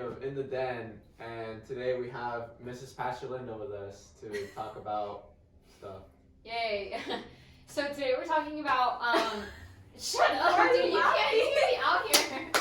of In the Den, and today we have Mrs. Pastor Linda with us to talk about stuff. Yay! So today we're talking about shut up, dude! You can't be out here.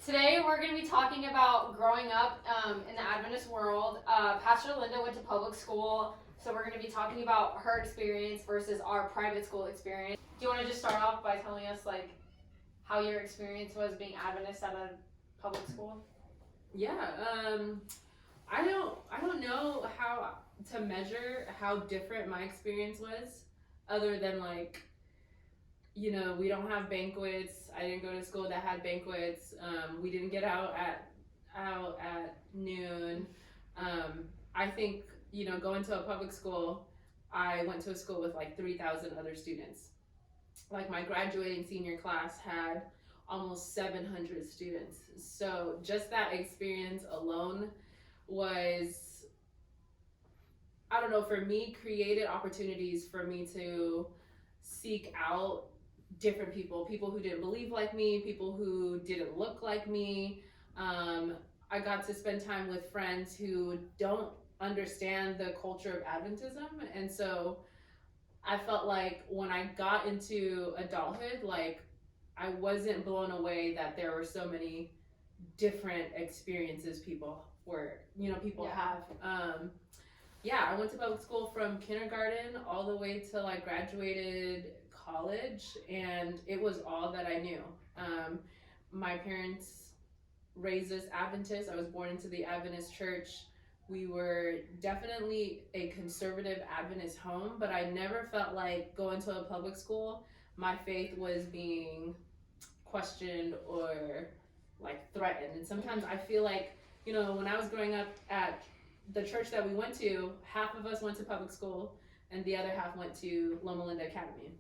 Today we're going to be talking about growing up in the Adventist world. Pastor Linda went to public school, so we're going to be talking about her experience versus our private school experience. Do you want to just start off by telling us like how your experience was being Adventist at a public school? Yeah, I don't know how to measure how different my experience was, other than like, you know, we don't have banquets. I didn't go to school that had banquets. We didn't get out at noon. I think, you know, going to a public school, I went to a school with like 3,000 other students. Like my graduating senior class had almost 700 students. So just that experience alone was, I don't know, for me, created opportunities for me to seek out different people who didn't believe like me, people who didn't look like me. I got to spend time with friends who don't understand the culture of Adventism. And so I felt like when I got into adulthood, like I wasn't blown away that there were so many different experiences people have. I went to public school from kindergarten all the way till I graduated college, and it was all that I knew. My parents raised us Adventist. I was born into the Adventist church. We were definitely a conservative Adventist home, but I never felt like going to a public school, my faith was being questioned or like threatened. And sometimes I feel like, you know, when I was growing up at the church that we went to, half of us went to public school and the other half went to Loma Linda Academy.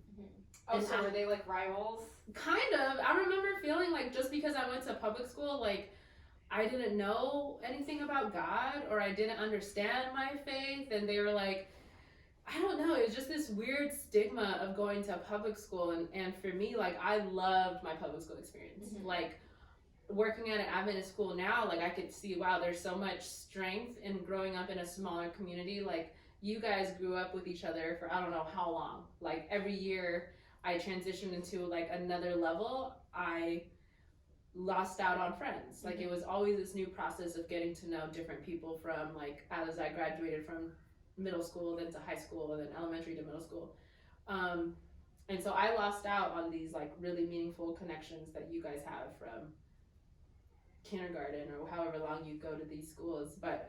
Oh, so were they like rivals? Kind of. I remember feeling like just because I went to public school, like I didn't know anything about God or I didn't understand my faith, and they were like, I don't know, it was just this weird stigma of going to public school. And for me, like I loved my public school experience. Like working at an Adventist school now, like I could see, wow, there's so much strength in growing up in a smaller community. Like you guys grew up with each other for I don't know how long. Like every year I transitioned into like another level, I lost out on friends. Like it was always this new process of getting to know different people from like as I graduated from middle school, then to high school, and then elementary to middle school. And so I lost out on these like really meaningful connections that you guys have from kindergarten or however long you go to these schools. But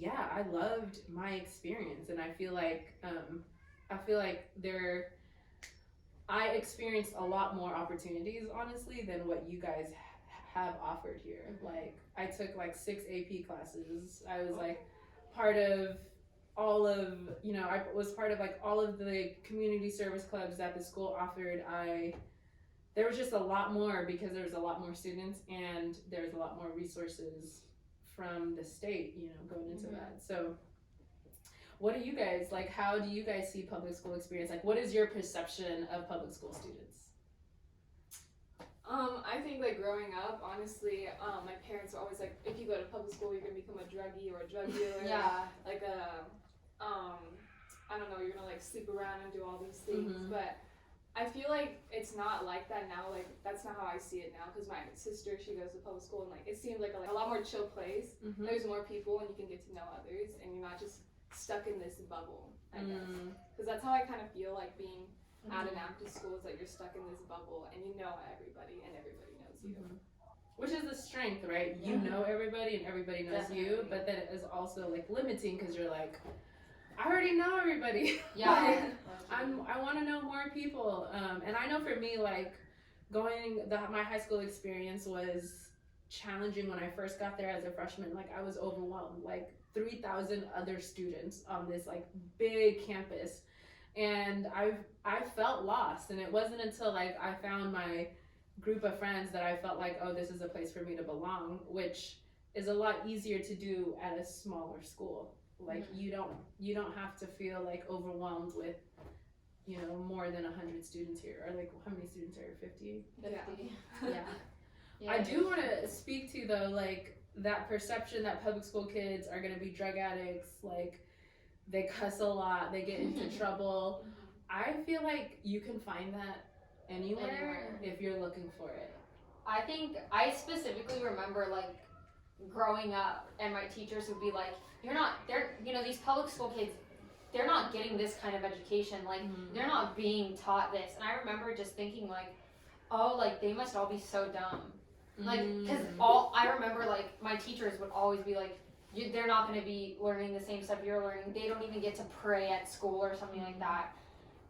I loved my experience, and I feel like I experienced a lot more opportunities, honestly, than what you guys have offered here. Like I took like 6 AP classes. I was like part of all of, you know, I was part of like all of the community service clubs that the school offered. There was just a lot more because there was a lot more students and there's a lot more resources from the state, you know, going into that. So what do you guys, like, how do you guys see public school experience? Like, what is your perception of public school students? I think like growing up, honestly, my parents were always like, if you go to public school, you're gonna become a druggie or a drug dealer. Like I don't know, you're gonna like sleep around and do all these things. But I feel like it's not like that now. Like that's not how I see it now. Because my sister, she goes to public school, and like it seems like a lot more chill place. There's more people, and you can get to know others, and you're not just stuck in this bubble, I guess. Because that's how I kind of feel like being at an Adventist school, is that you're stuck in this bubble and you know everybody and everybody knows you. Which is the strength, right? You know everybody and everybody knows you, but then it is also like limiting because you're like, I already know everybody. I want to know more people. And I know for me, like my high school experience was challenging when I first got there as a freshman. Like I was overwhelmed, like 3,000 other students on this like big campus, and I felt lost. And it wasn't until like I found my group of friends that I felt like, oh, this is a place for me to belong, which is a lot easier to do at a smaller school. Like you don't have to feel like overwhelmed with, you know, more than 100 students here. Or like how many students are here? 50? Yeah. Yeah. I do want to speak to though, like that perception that public school kids are gonna be drug addicts, like they cuss a lot, they get into trouble. I feel like you can find that anywhere if you're looking for it. I think I specifically remember like growing up, and my teachers would be like, these public school kids, they're not getting this kind of education, like they're not being taught this. And I remember just thinking like, oh, like they must all be so dumb, like because I remember like my teachers would always be like, they're not going to be learning the same stuff you're learning, they don't even get to pray at school or something like that.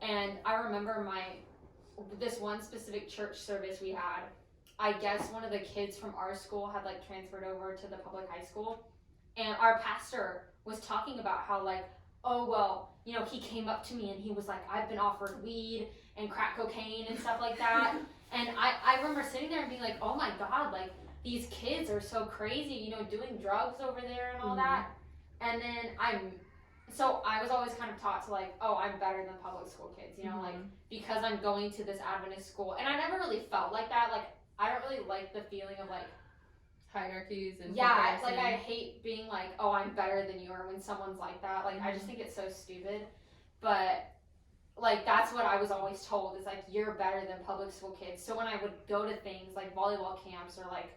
And I remember this one specific church service we had, I guess one of the kids from our school had like transferred over to the public high school, and our pastor was talking about how like, oh well, he came up to me and he was like, I've been offered weed and crack cocaine and stuff like that. And I remember sitting there and being like, oh my god, like these kids are so crazy, doing drugs over there and all that. And then I was always kind of taught to like, oh, I'm better than public school kids, like because I'm going to this Adventist school. And I never really felt like that. Like I don't really like the feeling of like hierarchies and comparison. Like I hate being like, oh, I'm better than you, or when someone's like that. Like I just think it's so stupid. But like that's what I was always told, is like you're better than public school kids. So when I would go to things like volleyball camps or like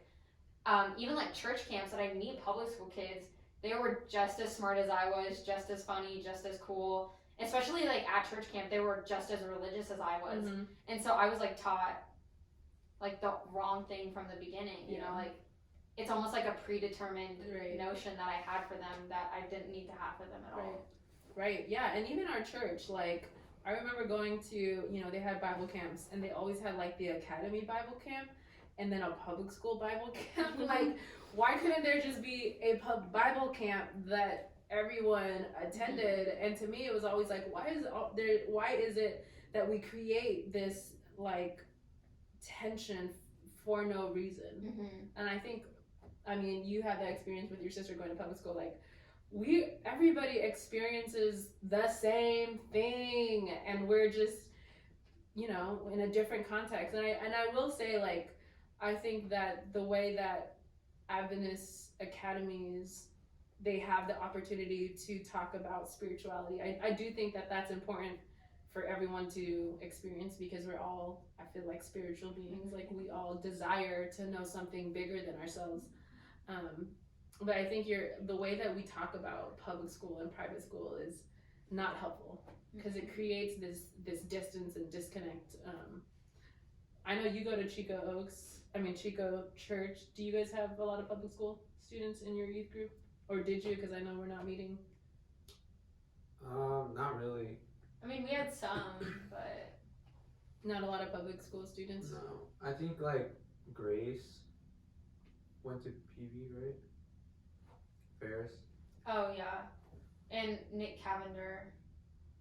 even like church camps, that I'd meet public school kids, they were just as smart as I was, just as funny, just as cool. Especially like at church camp, they were just as religious as I was. And so I was like taught like the wrong thing from the beginning, you know, like it's almost like a predetermined notion that I had for them that I didn't need to have for them at all. Right, yeah. And even our church, like I remember going to, they had Bible camps, and they always had like the academy Bible camp and then a public school Bible camp. Like, why couldn't there just be a Bible camp that everyone attended? And to me, it was always like, why is it that we create this like tension for no reason? And I think, you had that experience with your sister going to public school. Like, everybody experiences the same thing, and we're just, in a different context. And I will say, like, I think that the way that Adventist academies, they have the opportunity to talk about spirituality, I do think that that's important for everyone to experience, because we're all, I feel like, spiritual beings. Like, we all desire to know something bigger than ourselves. But I think the way that we talk about public school and private school is not helpful, because it creates this distance and disconnect. I know you go to Chico Church. Do you guys have a lot of public school students in your youth group? Or did you? Because I know we're not meeting. Not really. We had some, but not a lot of public school students. No, I think like Grace went to PV, right? Ferris. Oh yeah, and Nick Cavender.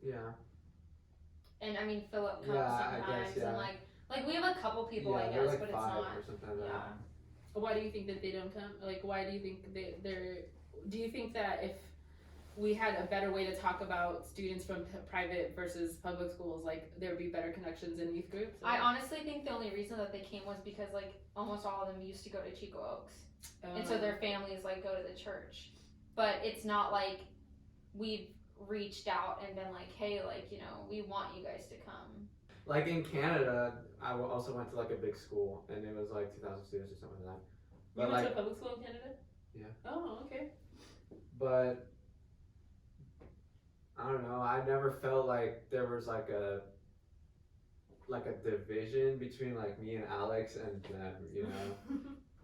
Yeah. And Philip comes sometimes, guess, and like we have a couple people, I guess, like but it's 5 not. or something like that. Why do you think that they don't come? Like, why do you think they're? Do you think that if we had a better way to talk about students from private versus public schools, like there would be better connections in youth groups? Or? I honestly think the only reason that they came was because like almost all of them used to go to Chico Oaks, and so their families like go to the church. But it's not like we've reached out and been like, hey, like, we want you guys to come. Like in Canada, I also went to like a big school, and it was like 2,000 students or something like that. But you went to a public school in Canada? Yeah. Oh, okay. But I don't know. I never felt like there was like a division between like me and Alex and them,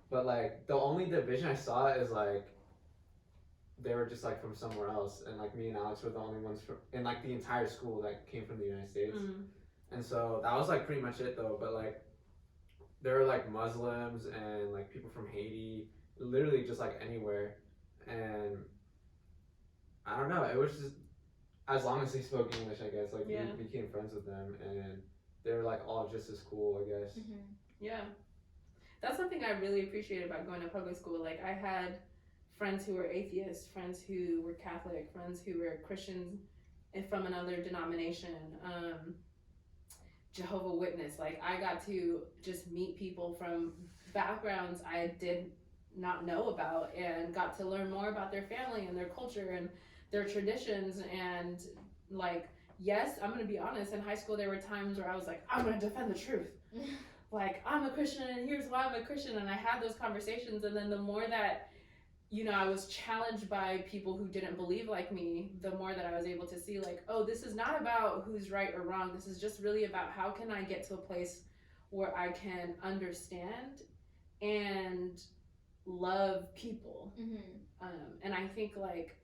But like the only division I saw is like they were just like from somewhere else, and like me and Alex were the only ones in like the entire school that came from the United States. And so that was like pretty much it though. But like there were like Muslims and like people from Haiti, literally just like anywhere. And I don't know, it was just, as long as they spoke English, I guess, like we became friends with them, and they were like all just as cool, I guess. Yeah, that's something I really appreciate about going to public school. Like, I had friends who were atheists, friends who were Catholic, friends who were Christians and from another denomination, Jehovah's Witness. Like, I got to just meet people from backgrounds I did not know about, and got to learn more about their family and their culture and their traditions. And like, yes, I'm gonna be honest, in high school there were times where I was like, I'm gonna defend the truth. Like, I'm a Christian and here's why I'm a Christian, and I had those conversations. And then the more that, you know, I was challenged by people who didn't believe like me, the more that I was able to see like, oh, this is not about who's right or wrong. This is just really about how can I get to a place where I can understand and love people. And I think like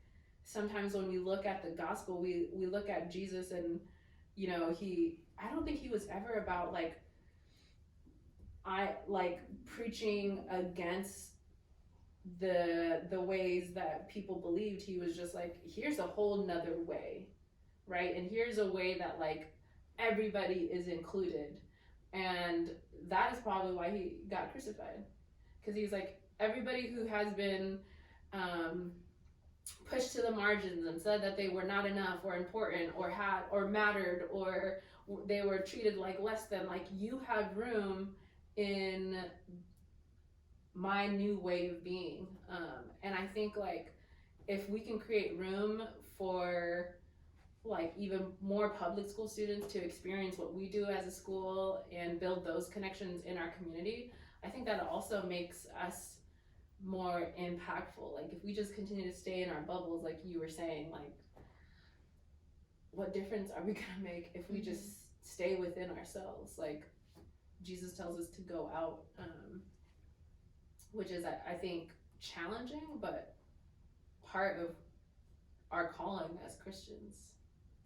sometimes when we look at the gospel, we look at Jesus, and you know, I don't think he was ever about like preaching against the ways that people believed. He was just like, here's a whole nother way, right? And here's a way that like everybody is included. And that is probably why he got crucified, because he's like, everybody who has been pushed to the margins and said that they were not enough or important or had or mattered or they were treated like less than, like, you have room in my new way of being. And I think like if we can create room for like even more public school students to experience what we do as a school and build those connections in our community, I think that also makes us more impactful. Like if we just continue to stay in our bubbles, like you were saying, like what difference are we gonna make if we just stay within ourselves? Like Jesus tells us to go out, which is, I think, challenging, but part of our calling as Christians.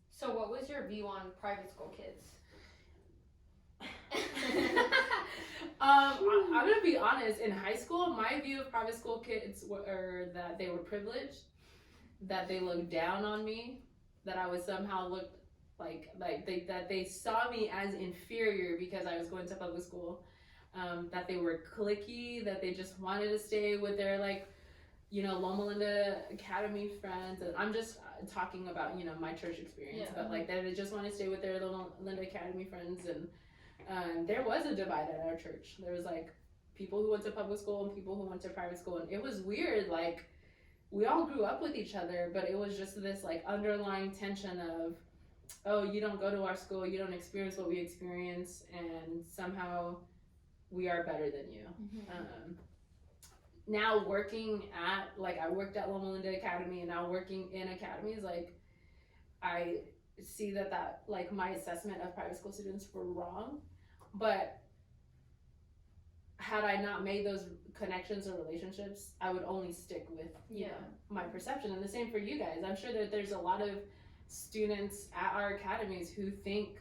So what was your view on private school kids? I'm gonna be honest, in high school, my view of private school kids were that they were privileged, that they looked down on me, that I was somehow looked like that they saw me as inferior because I was going to public school, that they were cliquey, that they just wanted to stay with their, like, you know, Loma Linda Academy friends. And I'm just talking about, you know, my church experience, but like that they just want to stay with their Loma Linda Academy friends. And there was a divide at our church. There was like people who went to public school and people who went to private school, and it was weird. Like we all grew up with each other, but it was just this like underlying tension of, oh, you don't go to our school, you don't experience what we experience, and somehow we are better than you. Now working at, like, I worked at Loma Linda Academy, and now working in academies, like, I see that like my assessment of private school students were wrong, but had I not made those connections or relationships, I would only stick with, you know, my perception. And the same for you guys. I'm sure that there's a lot of students at our academies who think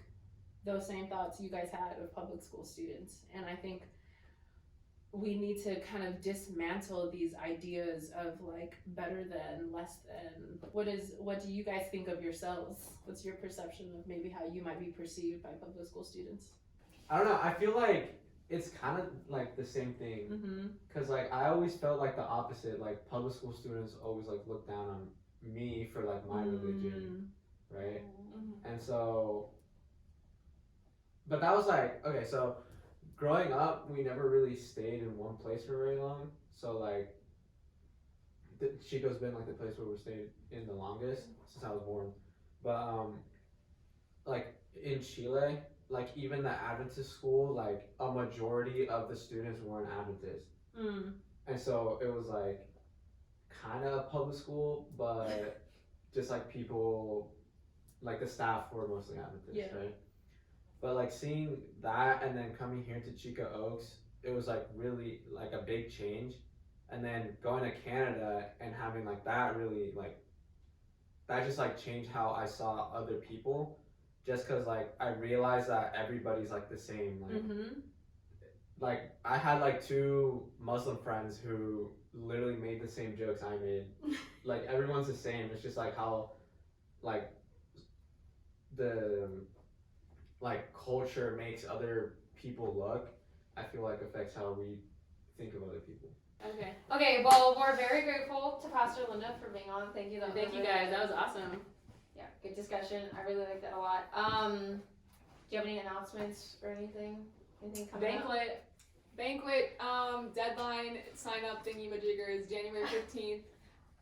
those same thoughts you guys had of public school students. And I think we need to kind of dismantle these ideas of like better than, less than. What do you guys think of yourselves? What's your perception of maybe how you might be perceived by public school students? I don't know, I feel like it's kind of like the same thing, because like I always felt like the opposite. Like public school students always like look down on me for like my religion, right? And so, but that was like, okay, so growing up, we never really stayed in one place for very long. So like, Chico's been like the place where we stayed in the longest since I was born. But like in Chile, like even the Adventist school, like a majority of the students weren't Adventist. And so it was like kind of a public school, but just like people, like the staff were mostly Adventist, right? But like seeing that and then coming here to Chico Oaks, it was like really like a big change. And then going to Canada and having like that really like, that just like changed how I saw other people. Just cause like I realized that everybody's like the same. Like, like I had like 2 Muslim friends who literally made the same jokes I made. Like everyone's the same. It's just like how like the like culture makes other people look, I feel like affects how we think of other people. Okay, well, we're very grateful to Pastor Linda for being on. Thank you. Thank you guys, that was awesome. Yeah, good discussion. I really like that a lot. Do you have any announcements or anything? Anything coming up? Banquet Banquet deadline sign up thingy majigger is January 15th,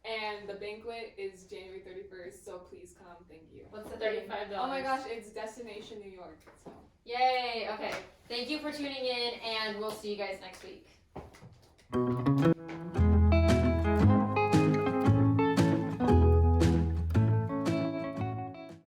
and the banquet is January 31st. So please come. Thank you. What's the $35. Oh my gosh, it's Destination New York. So. Yay! Okay. Thank you for tuning in, and we'll see you guys next week.